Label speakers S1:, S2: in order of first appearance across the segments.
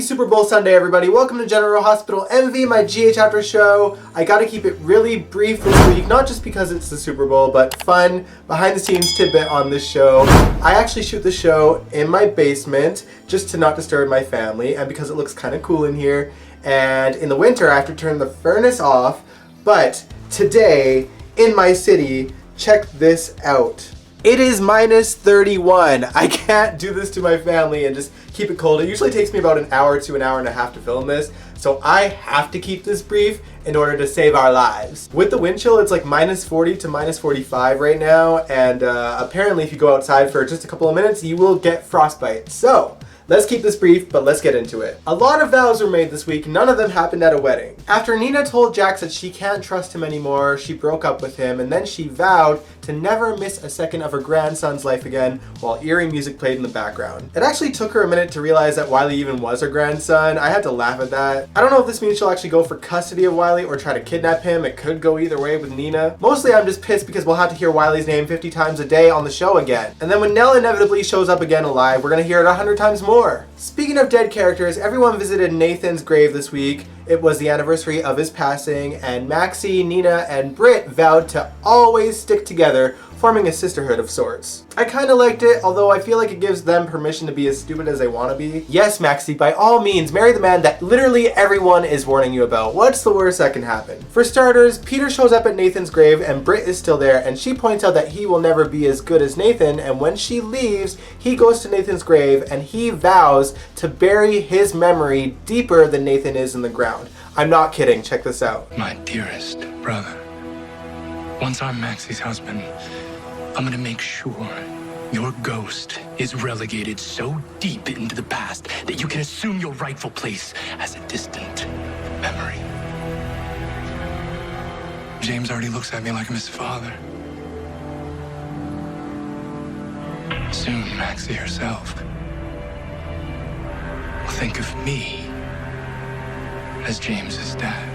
S1: Super Bowl Sunday, everybody. Welcome to General Hospital MV, my GH After show. I gotta keep it really brief this week, not just because it's the Super Bowl, but fun, behind-the-scenes tidbit on this show. I actually shoot the show in my basement, just to not disturb my family, and because it looks kind of cool in here. And in the winter, I have to turn the furnace off, but today, in my city, check this out. It is minus 31. I can't do this to my family and just keep it cold. It usually takes me about an hour to an hour and a half to film this, so I have to keep this brief in order to save our lives. With the wind chill, it's like minus 40 to minus 45 right now, and apparently if you go outside for just a couple of minutes, you will get frostbite. So, let's keep this brief, but let's get into it. A lot of vows were made this week, none of them happened at a wedding. After Nina told Jax that she can't trust him anymore, she broke up with him, and then she vowed to never miss a second of her grandson's life again while eerie music played in the background. It actually took her a minute to realize that Wiley even was her grandson. I had to laugh at that. I don't know if this means she'll actually go for custody of Wiley or try to kidnap him. It could go either way with Nina. Mostly I'm just pissed because we'll have to hear Wiley's name 50 times a day on the show again. And then when Nell inevitably shows up again alive, we're gonna hear it 100 times more. Speaking of dead characters, everyone visited Nathan's grave this week. It was the anniversary of his passing, and Maxie, Nina, and Britt vowed to always stick together, forming a sisterhood of sorts. I kinda liked it, although I feel like it gives them permission to be as stupid as they wanna be. Yes, Maxie, by all means, marry the man that literally everyone is warning you about. What's the worst that can happen? For starters, Peter shows up at Nathan's grave and Britt is still there, and she points out that he will never be as good as Nathan, and when she leaves, he goes to Nathan's grave and he vows to bury his memory deeper than Nathan is in the ground. I'm not kidding, check this out.
S2: My dearest brother, once I'm Maxie's husband, I'm gonna make sure your ghost is relegated so deep into the past that you can assume your rightful place as a distant memory. James already looks at me like I'm his father. Soon, Maxie herself will think of me as James's dad.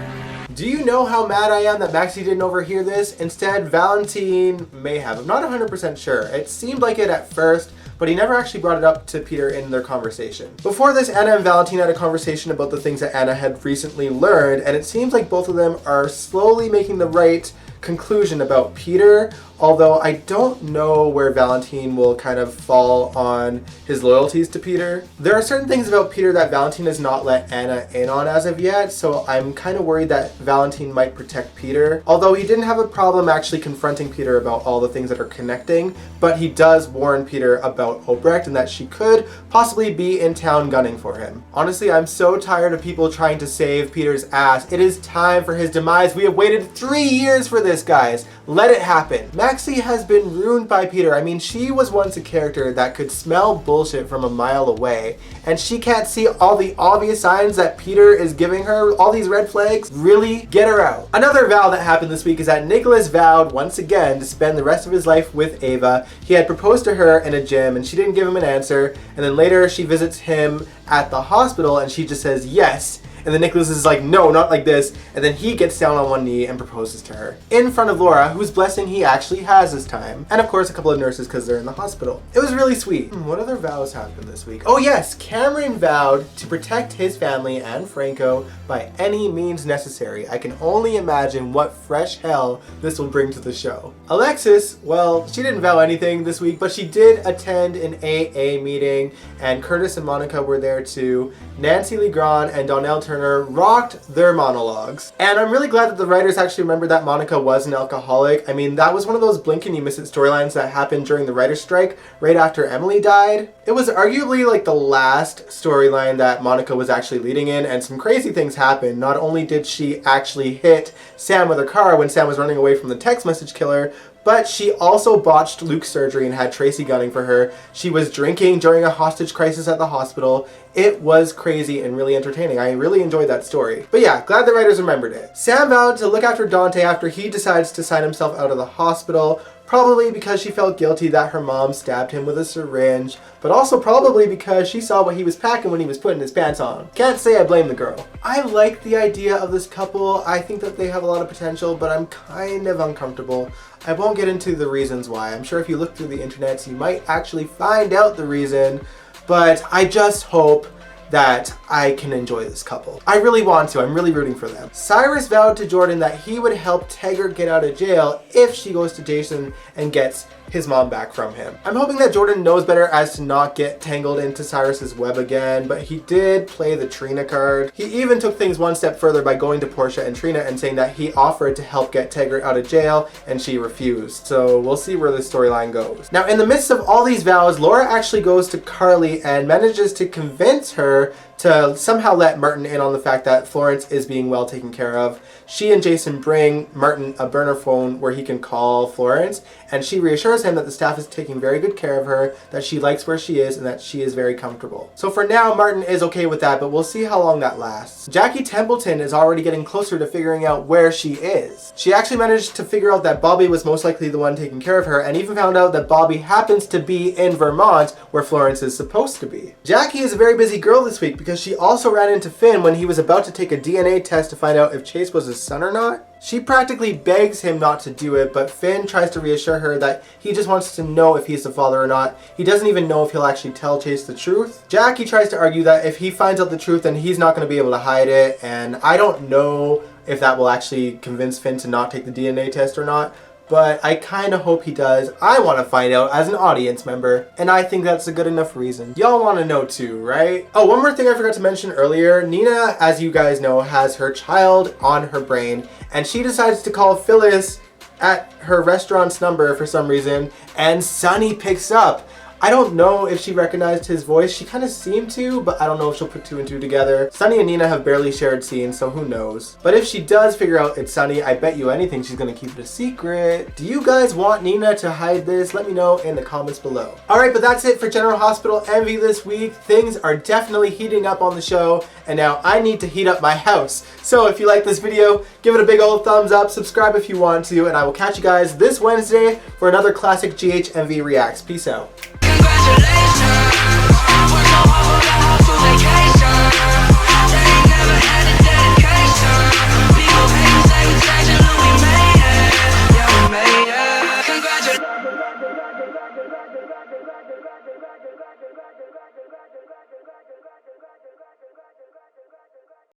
S1: Do you know how mad I am that Maxie didn't overhear this? Instead, Valentine may have. I'm not 100% sure. It seemed like it at first, but he never actually brought it up to Peter in their conversation. Before this, Anna and Valentine had a conversation about the things that Anna had recently learned, and it seems like both of them are slowly making the right conclusion about Peter, although I don't know where Valentine will kind of fall on his loyalties to Peter. There are certain things about Peter that Valentine has not let Anna in on as of yet, so I'm kind of worried that Valentine might protect Peter, although he didn't have a problem actually confronting Peter about all the things that are connecting, but he does warn Peter about Obrecht and that she could possibly be in town gunning for him. Honestly, I'm so tired of people trying to save Peter's ass. It is time for his demise. We have waited 3 years for this, guys. Let it happen. Maxie has been ruined by Peter. I mean, she was once a character that could smell bullshit from a mile away, and she can't see all the obvious signs that Peter is giving her, all these red flags. Really, get her out. Another vow that happened this week is that Nicholas vowed once again to spend the rest of his life with Ava. He had proposed to her in a gym and she didn't give him an answer, and then later she visits him at the hospital and she just says yes. And then Nicholas is like, no, not like this. And then he gets down on one knee and proposes to her in front of Laura, whose blessing he actually has this time. And of course, a couple of nurses because they're in the hospital. It was really sweet. What other vows happened this week? Oh yes, Cameron vowed to protect his family and Franco by any means necessary. I can only imagine what fresh hell this will bring to the show. Alexis, well, she didn't vow anything this week, but she did attend an AA meeting, and Curtis and Monica were there too. Nancy Legrand and Donnell Turner rocked their monologues. And I'm really glad that the writers actually remembered that Monica was an alcoholic. I mean, that was one of those blink and you miss it storylines that happened during the writer's strike right after Emily died. It was arguably like the last storyline that Monica was actually leading in, and some crazy things happened. Not only did she actually hit Sam with her car when Sam was running away from the text message killer, but she also botched Luke's surgery and had Tracy gunning for her. She was drinking during a hostage crisis at the hospital. It was crazy and really entertaining. I really enjoyed that story. But yeah, glad the writers remembered it. Sam vowed to look after Dante after he decides to sign himself out of the hospital, probably because she felt guilty that her mom stabbed him with a syringe, but also probably because she saw what he was packing when he was putting his pants on. Can't say I blame the girl. I like the idea of this couple. I think that they have a lot of potential, but I'm kind of uncomfortable. I won't get into the reasons why. I'm sure if you look through the internet, you might actually find out the reason, but I just hope that I can enjoy this couple. I really want to. I'm really rooting for them. Cyrus vowed to Jordan that he would help Taggart get out of jail if she goes to Jason and gets his mom back from him. I'm hoping that Jordan knows better as to not get tangled into Cyrus's web again, but he did play the Trina card. He even took things one step further by going to Portia and Trina and saying that he offered to help get Taggart out of jail and she refused. So we'll see where the storyline goes. Now, in the midst of all these vows, Laura actually goes to Carly and manages to convince her to somehow let Martin in on the fact that Florence is being well taken care of. She and Jason bring Martin a burner phone where he can call Florence, and she reassures him that the staff is taking very good care of her, that she likes where she is, and that she is very comfortable. So for now, Martin is okay with that, but we'll see how long that lasts. Jackie Templeton is already getting closer to figuring out where she is. She actually managed to figure out that Bobby was most likely the one taking care of her, and even found out that Bobby happens to be in Vermont, where Florence is supposed to be. Jackie is a very busy girl this week because she also ran into Finn when he was about to take a DNA test to find out if Chase was his son or not. She practically begs him not to do it, but Finn tries to reassure her that he just wants to know if he's the father or not. He doesn't even know if he'll actually tell Chase the truth. Jackie tries to argue that if he finds out the truth, then he's not going to be able to hide it, and I don't know if that will actually convince Finn to not take the DNA test or not. But I kind of hope he does. I want to find out as an audience member, and I think that's a good enough reason. Y'all want to know too, right? Oh, one more thing I forgot to mention earlier. Nina, as you guys know, has her child on her brain, and she decides to call Phyllis at her restaurant's number for some reason, and Sonny picks up. I don't know if she recognized his voice. She kind of seemed to, but I don't know if she'll put two and two together. Sonny and Nina have barely shared scenes, so who knows. But if she does figure out it's Sonny, I bet you anything she's gonna keep it a secret. Do you guys want Nina to hide this? Let me know in the comments below. Alright, but that's it for General Hospital Envy this week. Things are definitely heating up on the show, and now I need to heat up my house. So if you like this video, give it a big old thumbs up, subscribe if you want to, and I will catch you guys this Wednesday for another classic GH Envy Reacts. Peace out. Congratulations.